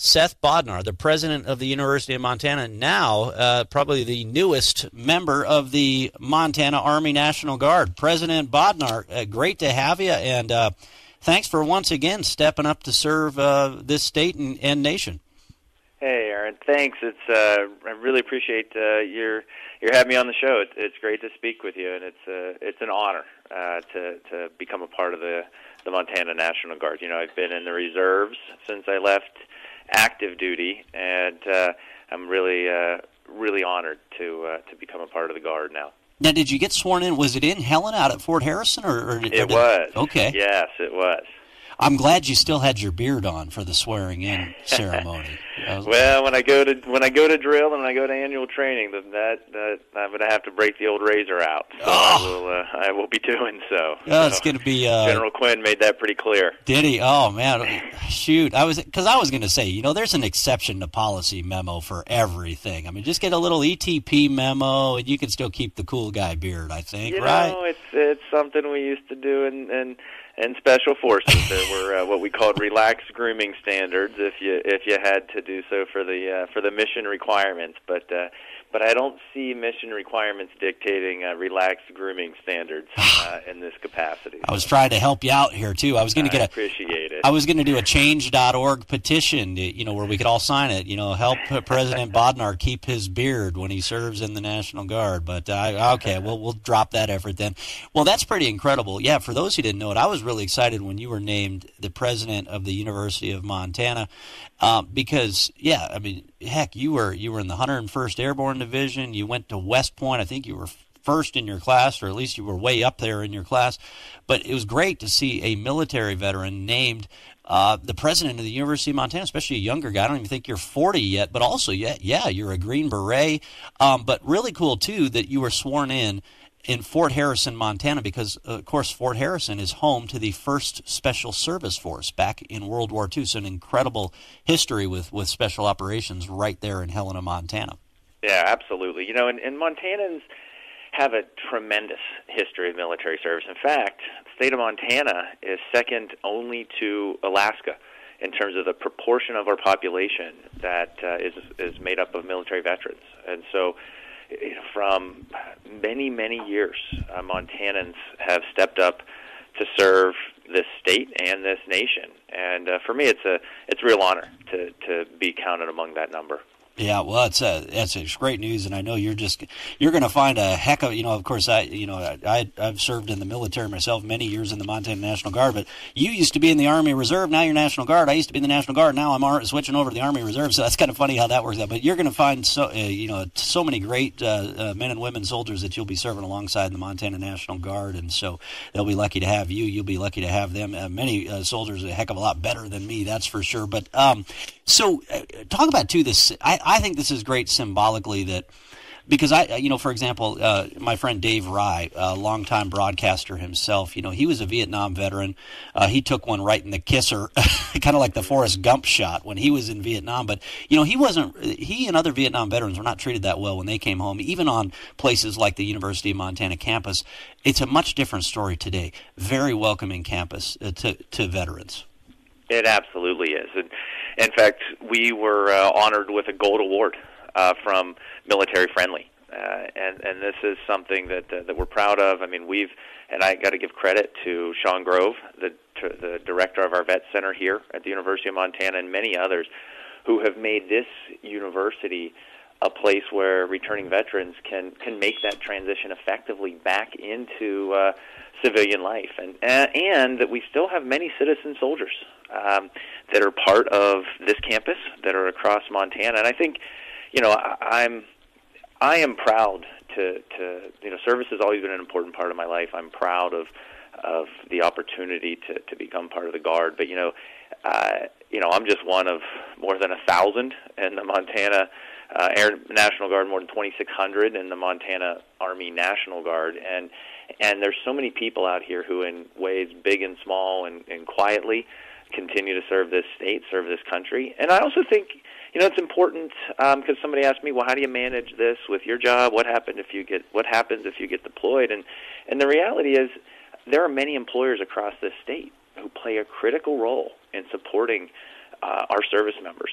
Seth Bodnar, the president of the University of Montana, now probably the newest member of the Montana Army National Guard. President Bodnar, great to have you, and thanks for once again stepping up to serve this state and nation. Hey, Aaron. Thanks. I really appreciate your having me on the show. It's great to speak with you, and it's an honor to become a part of the Montana National Guard. You know, I've been in the reserves since I left active duty, and I'm really honored to become a part of the Guard now. Now, did you get sworn in? Was it in Helena out at Fort Harrison, It was. Okay. Yes, it was. I'm glad you still had your beard on for the swearing-in ceremony. Well, when I go to drill and when I go to annual training, then that I'm going to have to break the old razor out. So I will be doing so. Oh, it's going to be. General Quinn made that pretty clear. Did he? Oh man, shoot! I was going to say, you know, there's an exception to policy memo for everything. I mean, just get a little ETP memo, and you can still keep the cool guy beard. I think, right? You know, it's something we used to do in Special Forces. There were what we called relaxed grooming standards if you had to do so for the mission requirements, but I don't see mission requirements dictating relaxed grooming standards in this capacity. I was trying to help you out here too. I was going to appreciate it. I was going to do a change.org petition, you know, where we could all sign it. You know, help President Bodnar keep his beard when he serves in the National Guard. But okay, we'll drop that effort then. Well, that's pretty incredible. Yeah, for those who didn't know it, I was really excited when you were named the president of the University of Montana, because yeah, I mean, heck, you were in the 101st Airborne Division. You went to West Point. I think you were first in your class, or at least you were way up there in your class. But it was great to see a military veteran named the president of the University of Montana, especially a younger guy. I don't even think you're 40 yet, but also, yeah, you're a Green Beret. But really cool, too, that you were sworn in Fort Harrison, Montana, because, of course, Fort Harrison is home to the 1st Special Service Force back in World War II. So an incredible history with special operations right there in Helena, Montana. Yeah, absolutely. You know, and Montanans have a tremendous history of military service. In fact, the state of Montana is second only to Alaska in terms of the proportion of our population that is made up of military veterans. And so, you know, from many, many years, Montanans have stepped up to serve this state and this nation. And for me, it's a real honor to be counted among that number. Yeah, well, it's great news, and I know you're going to find a heck of, you know, of course, I've served in the military myself many years in the Montana National Guard, but you used to be in the Army Reserve, now you're National Guard. I used to be in the National Guard, now I'm switching over to the Army Reserve, so that's kind of funny how that works out. But you're going to find so many great men and women soldiers that you'll be serving alongside the Montana National Guard, and so they'll be lucky to have you. You'll be lucky to have them. Many soldiers a heck of a lot better than me, that's for sure. But so talk about too this. I think this is great symbolically that, because for example, my friend Dave Rye, a longtime broadcaster himself, you know, he was a Vietnam veteran. He took one right in the kisser, kind of like the Forrest Gump shot when he was in Vietnam. But, you know, he and other Vietnam veterans were not treated that well when they came home, even on places like the University of Montana campus. It's a much different story today. Very welcoming campus to veterans. It absolutely is. And in fact, we were honored with a gold award from Military Friendly, and this is something that we're proud of. I mean, and I got to give credit to Sean Grove, the director of our Vet Center here at the University of Montana, and many others who have made this university a place where returning veterans can make that transition effectively back into civilian life, and that we still have many citizen soldiers that are part of this campus, that are across Montana. And I think, you know, I am proud to you know, service has always been an important part of my life. I'm proud of the opportunity to become part of the Guard. But I'm just one of more than 1,000 in the Montana Air National Guard, more than 2,600 in the Montana Army National Guard, and there's so many people out here who, in ways big and small and quietly, continue to serve this state, serve this country. And I also think, you know, it's important because somebody asked me, well, how do you manage this with your job? What happens if you get deployed? And the reality is, there are many employers across this state who play a critical role in supporting our service members,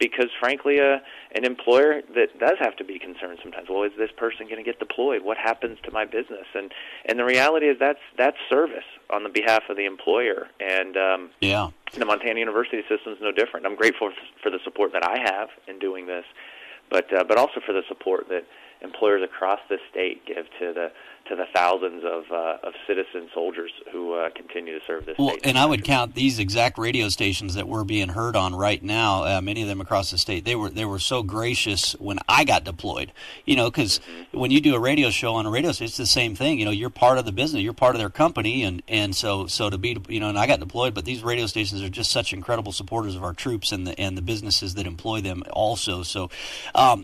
because frankly, an employer that does have to be concerned sometimes. Well, is this person going to get deployed? What happens to my business? And the reality is that's service on the behalf of the employer. And the Montana University system is no different. I'm grateful for the support that I have in doing this, but also for the support that employers across the state give to the thousands of citizen soldiers who continue to serve this state. And I would count these exact radio stations that we're being heard on right now, many of them across the state. They were so gracious when I got deployed, because when you do a radio show on a radio station, it's the same thing. You're part of the business, you're part of their company, and so to be, and I got deployed, but these radio stations are just such incredible supporters of our troops and the businesses that employ them also. So, are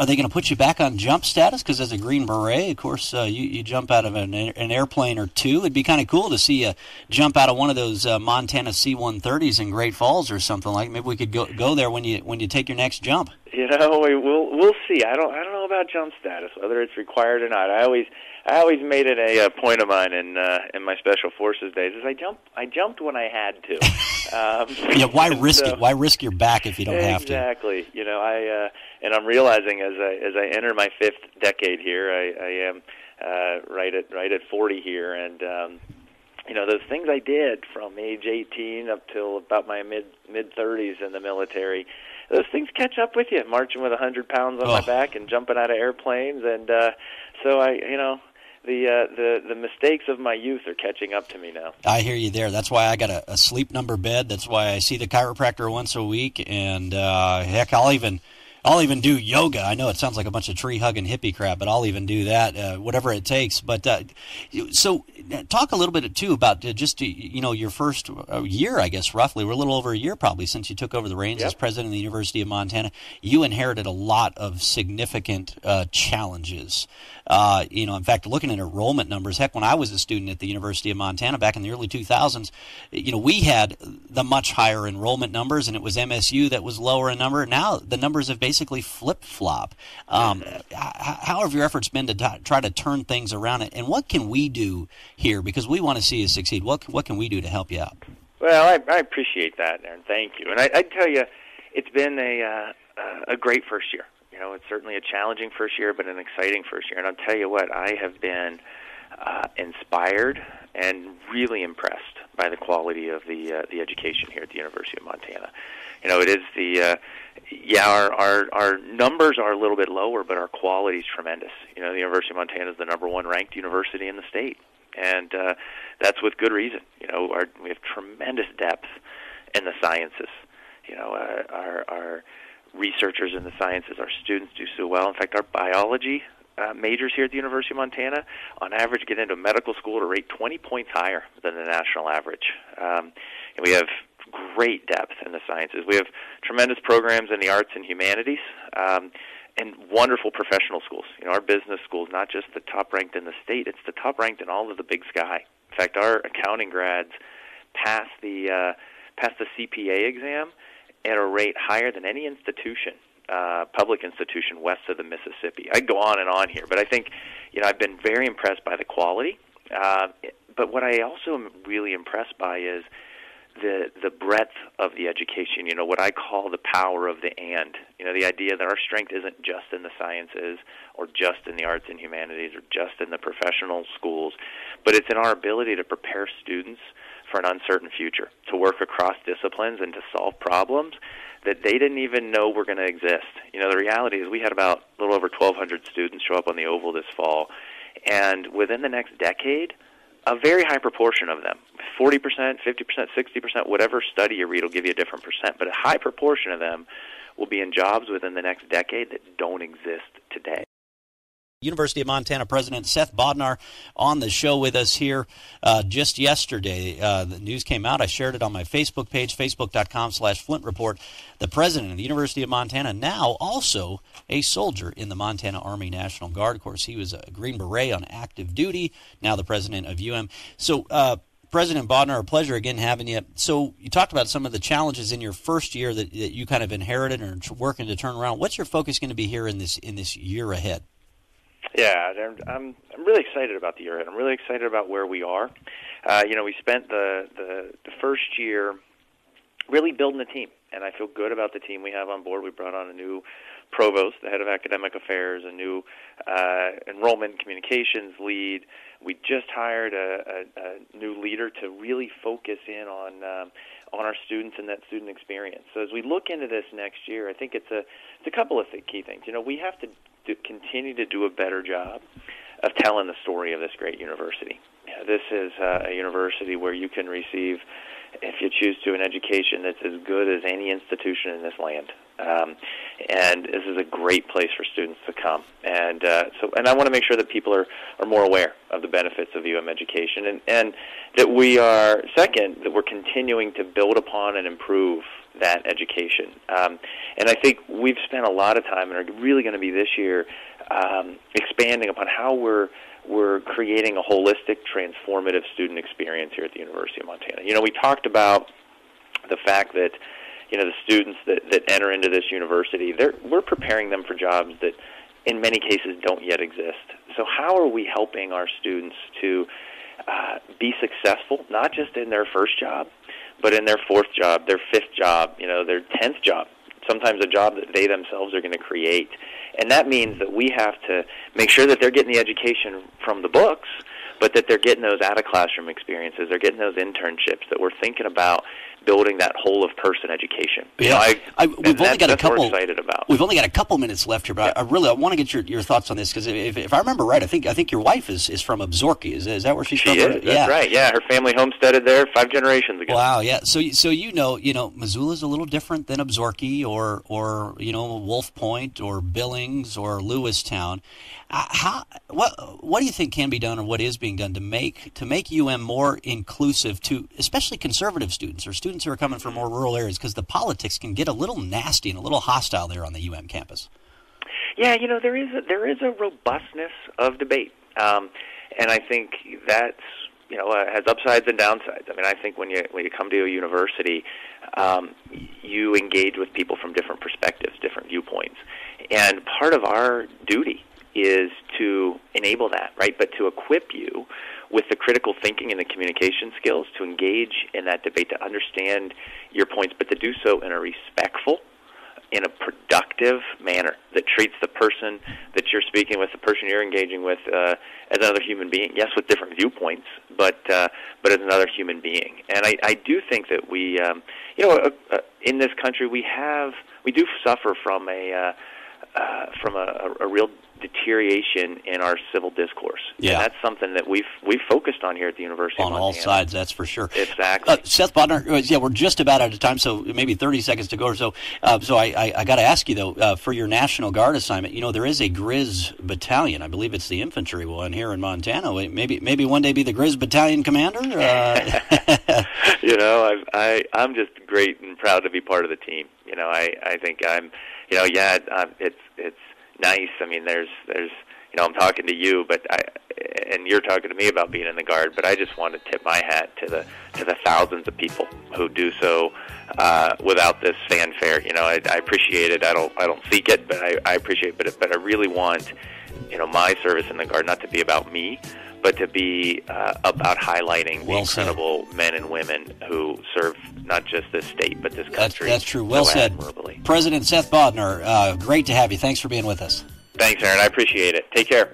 they going to put you back on jump status? Because as a Green Beret, of course, you jump out of an airplane or two. It'd be kind of cool to see you jump out of one of those Montana C-130s in Great Falls or something like. Maybe we could go there when you take your next jump. We'll see. I don't know about jump status, whether it's required or not. I always made it a point of mine in my Special Forces days. Is I jumped when I had to. Why risk it? Why risk your back if you don't have to? Exactly. And I'm realizing as I enter my fifth decade here, I am right at 40 here, and those things I did from age 18 up till about my mid 30s in the military, those things catch up with you. Marching with 100 pounds on my back and jumping out of airplanes, and so the mistakes of my youth are catching up to me now. I hear you there. That's why I got a sleep number bed. That's why I see the chiropractor once a week, and heck, I'll even do yoga. I know it sounds like a bunch of tree-hugging hippie crap, but I'll even do that, whatever it takes. But so talk a little bit, too, about your first year, I guess, roughly. We're a little over a year probably since you took over the reins as president of the University of Montana. You inherited a lot of significant challenges. In fact, looking at enrollment numbers, heck, when I was a student at the University of Montana back in the early 2000s, we had the much higher enrollment numbers, and it was MSU that was lower in number. Now the numbers have basically flip-flop. How have your efforts been to try to turn things around, and what can we do here? Because we want to see you succeed. What can we do to help you out? Well, I appreciate that, Aaron. Thank you. And I'd tell you, it's been a great first year. It's certainly a challenging first year, but an exciting first year. And I'll tell you what, I have been inspired and really impressed by the quality of the education here at the University of Montana. It is our numbers are a little bit lower, but our quality is tremendous. The University of Montana is the #1 ranked university in the state, and that's with good reason. We have tremendous depth in the sciences. Our researchers in the sciences, our students do so well. In fact, our biology majors here at the University of Montana, on average, get into medical school at a rate 20 points higher than the national average. And we have great depth in the sciences. We have tremendous programs in the arts and humanities, and wonderful professional schools. Our business school is not just the top ranked in the state; it's the top ranked in all of the Big Sky. In fact, our accounting grads pass the CPA exam at a rate higher than any institution, public institution west of the Mississippi. I go on and on here, but I think I've been very impressed by the quality. But what I also am really impressed by is the breadth of the education, what I call the power of the and. The idea that our strength isn't just in the sciences or just in the arts and humanities or just in the professional schools, but it's in our ability to prepare students for an uncertain future, to work across disciplines and to solve problems that they didn't even know were going to exist. The reality is we had about a little over 1,200 students show up on the Oval this fall, and within the next decade, a very high proportion of them, 40%, 50%, 60%, whatever study you read will give you a different percent, but a high proportion of them will be in jobs within the next decade that don't exist today. University of Montana President Seth Bodnar on the show with us here just yesterday. The news came out. I shared it on my Facebook page, facebook.com/Flint Report. The president of the University of Montana, now also a soldier in the Montana Army National Guard. Of course, he was a Green Beret on active duty, now the president of UM. So, President Bodnar, a pleasure again having you. So you talked about some of the challenges in your first year that you kind of inherited and are working to turn around. What's your focus going to be here in this year ahead? Yeah, I'm really excited about the year ahead. I'm really excited about where we are. We spent the first year really building a team. And I feel good about the team we have on board. We brought on a new provost, the head of academic affairs, a new enrollment and communications lead. We just hired a new leader to really focus in on our students and that student experience. So as we look into this next year, I think it's a couple of key things. We have to continue to do a better job of telling the story of this great university. This is a university where you can receive, if you choose to, an education that's as good as any institution in this land. And this is a great place for students to come. And I want to make sure that people are more aware of the benefits of UM education, and that we are, second, that we're continuing to build upon and improve that education. And I think we've spent a lot of time, and are really going to be this year, expanding upon how we're creating a holistic, transformative student experience here at the University of Montana. We talked about the fact that the students that enter into this university, we're preparing them for jobs that in many cases don't yet exist. So how are we helping our students to be successful, not just in their first job, but in their fourth job, their fifth job, their 10th job, sometimes a job that they themselves are going to create. And that means that we have to make sure that they're getting the education from the books, but that they're getting those out-of-classroom experiences, they're getting those internships, that we're thinking about building that whole-of-person education. Yeah, we've only got a couple. What we're excited about. We've only got a couple minutes left here, but I want to get your thoughts on this, because if I remember right, I think your wife is from Absaroka. Is that where she's from? She is. That's right. Yeah, her family homesteaded there 5 generations ago. Wow. Yeah. So Missoula's a little different than Absaroka or Wolf Point or Billings or Lewistown. What do you think can be done, or what is being done to make UM more inclusive to especially conservative students or students who are coming from more rural areas, because the politics can get a little nasty and a little hostile there on the UM campus? Yeah, there is a robustness of debate, and I think that's has upsides and downsides. I mean, I think when you come to a university, you engage with people from different perspectives, different viewpoints, and part of our duty is to enable that, right? But to equip you with the critical thinking and the communication skills to engage in that debate, to understand your points, but to do so in a respectful, in a productive manner that treats the person that you're speaking with, the person you're engaging with, as another human being. Yes, with different viewpoints, but as another human being. And I do think that we, in this country, we do suffer from a real deterioration in our civil discourse. Yeah. And that's something that we've focused on here at the University of Montana. On all sides, that's for sure. Exactly. Seth Bodnar, we're just about out of time, so maybe 30 seconds to go or so. So I got to ask you, though, for your National Guard assignment, there is a Grizz battalion. I believe it's the infantry one here in Montana. Maybe one day be the Grizz battalion commander? I'm just great and proud to be part of the team. I think I'm, it's nice. I mean, there's I'm talking to you, and you're talking to me about being in the Guard, but I just want to tip my hat to the thousands of people who do so without this fanfare. I appreciate it. I don't seek it, but I appreciate it. But I really want my service in the Guard not to be about me, but to be about highlighting the incredible men and women who serve not just this state, but this country. That's true. Well said. Admirably. President Seth Bodnar, great to have you. Thanks for being with us. Thanks, Aaron. I appreciate it. Take care.